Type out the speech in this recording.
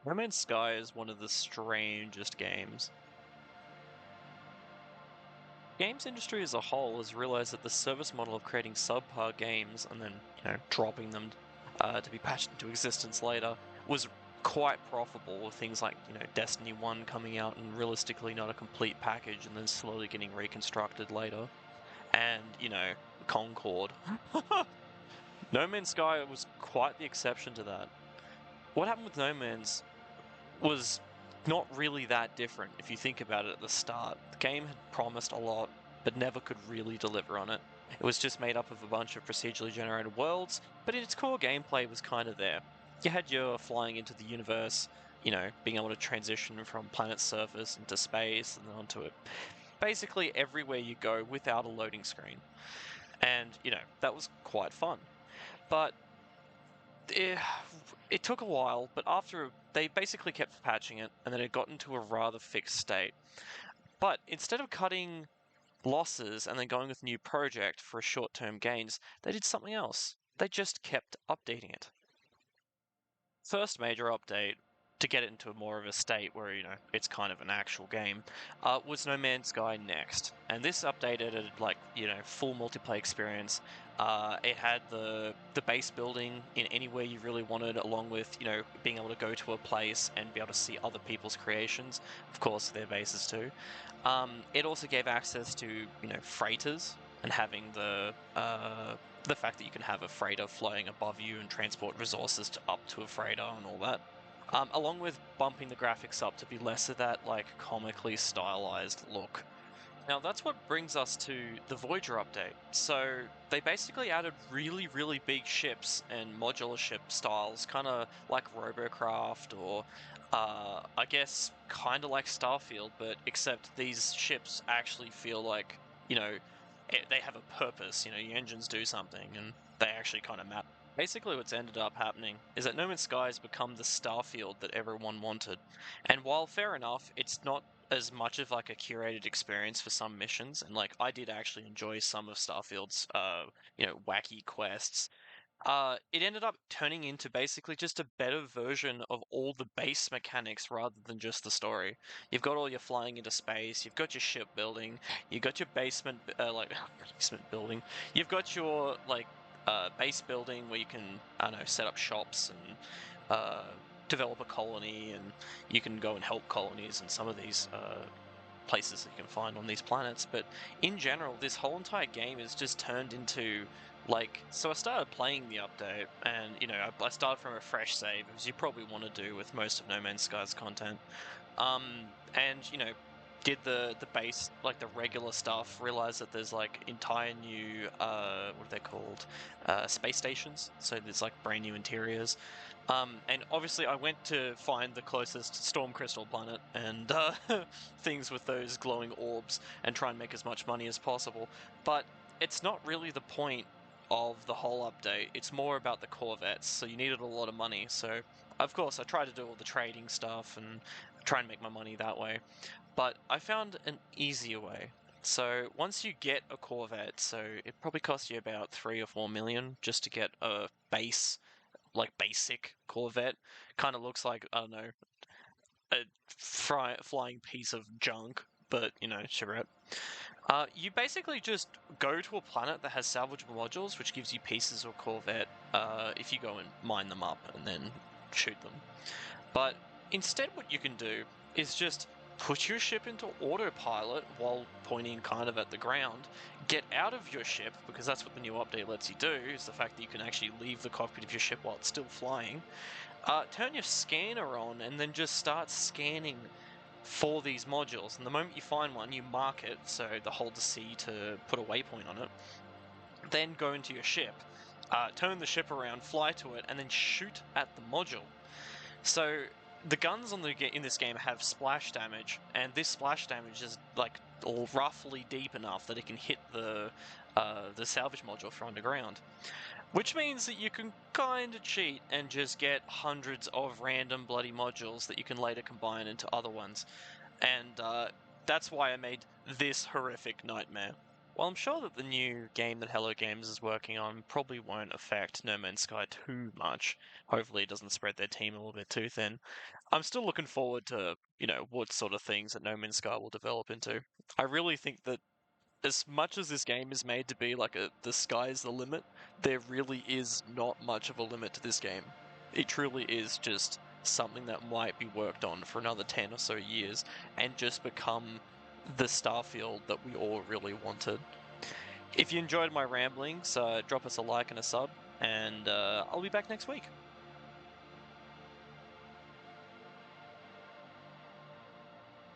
No Man's Sky is one of the strangest games. Games industry as a whole has realized that the service model of creating subpar games and then, dropping them to be patched into existence later was quite profitable with things like, Destiny 1 coming out and realistically not a complete package and then slowly getting reconstructed later. And, Concord. No Man's Sky was quite the exception to that. What happened with No Man's was not really that different if you think about it at the start. The game had promised a lot, but never could really deliver on it. It was just made up of a bunch of procedurally generated worlds, but its core gameplay was kind of there. You had your flying into the universe, being able to transition from planet's surface into space and then onto it. Basically everywhere you go without a loading screen. And, that was quite fun. But it took a while, but after they basically kept patching it, and then it got into a rather fixed state. But instead of cutting losses and then going with a new project for short-term gains, they did something else. They just kept updating it. First major update to get it into more of a state where, it's kind of an actual game, was No Man's Sky Next. And this update added, full multiplayer experience. It had the base building in anywhere you really wanted, along with, being able to go to a place and be able to see other people's creations. Of course, their bases too. It also gave access to, freighters and having the fact that you can have a freighter flying above you and transport resources up to a freighter and all that. Along with bumping the graphics up to be less of that, comically stylized look. Now that's what brings us to the Voyager update. So they basically added really, really big ships and modular ship styles, kind of like Robocraft or, I guess, kind of like Starfield, but except these ships actually feel like, they have a purpose, your engines do something, and they actually kind of map. Basically what's ended up happening is that No Man's Sky has become the Starfield that everyone wanted. And while fair enough, it's not as much of a curated experience for some missions, and I did actually enjoy some of Starfield's wacky quests. It ended up turning into basically just a better version of all the base mechanics rather than just the story. You've got all your flying into space, you've got your ship building, you've got your basement, basement building, you've got your, base building where you can, I don't know, set up shops and, develop a colony, and you can go and help colonies in some of these, places that you can find on these planets. But in general, this whole entire game is just turned into so I started playing the update, and I started from a fresh save, as you probably want to do with most of No Man's Sky's content. And did the base, the regular stuff, realized that there's entire new what are they called, space stations, so there's brand new interiors. And obviously I went to find the closest storm crystal planet and things with those glowing orbs and try and make as much money as possible. But it's not really the point of the whole update. It's more about the Corvettes, so you needed a lot of money. So of course I tried to do all the trading stuff and try and make my money that way. But I found an easier way. So once you get a Corvette, so it probably costs you about 3 or 4 million just to get a basic Corvette. Kind of looks like, I don't know, a flying piece of junk, but charrette. You basically just go to a planet that has salvageable modules, which gives you pieces of Corvette if you go and mine them up and then shoot them. But instead what you can do is just put your ship into autopilot while pointing kind of at the ground, get out of your ship, because that's what the new update lets you do, is the fact that you can actually leave the cockpit of your ship while it's still flying, turn your scanner on, and then just start scanning for these modules. And the moment you find one, you mark it, so the hold to C to put a waypoint on it, then go into your ship, turn the ship around, fly to it, and then shoot at the module. So the guns in this game have splash damage, and this splash damage is roughly deep enough that it can hit the salvage module from underground. Which means that you can kind of cheat and just get hundreds of random bloody modules that you can later combine into other ones. And that's why I made this horrific nightmare. Well, I'm sure that the new game that Hello Games is working on probably won't affect No Man's Sky too much. Hopefully, it doesn't spread their team a little bit too thin. I'm still looking forward to, what sort of things that No Man's Sky will develop into. I really think that as much as this game is made to be like the sky's the limit, there really is not much of a limit to this game. It truly is just something that might be worked on for another 10 or so years and just become the Starfield that we all really wanted. If you enjoyed my ramblings, drop us a like and a sub, and I'll be back next week.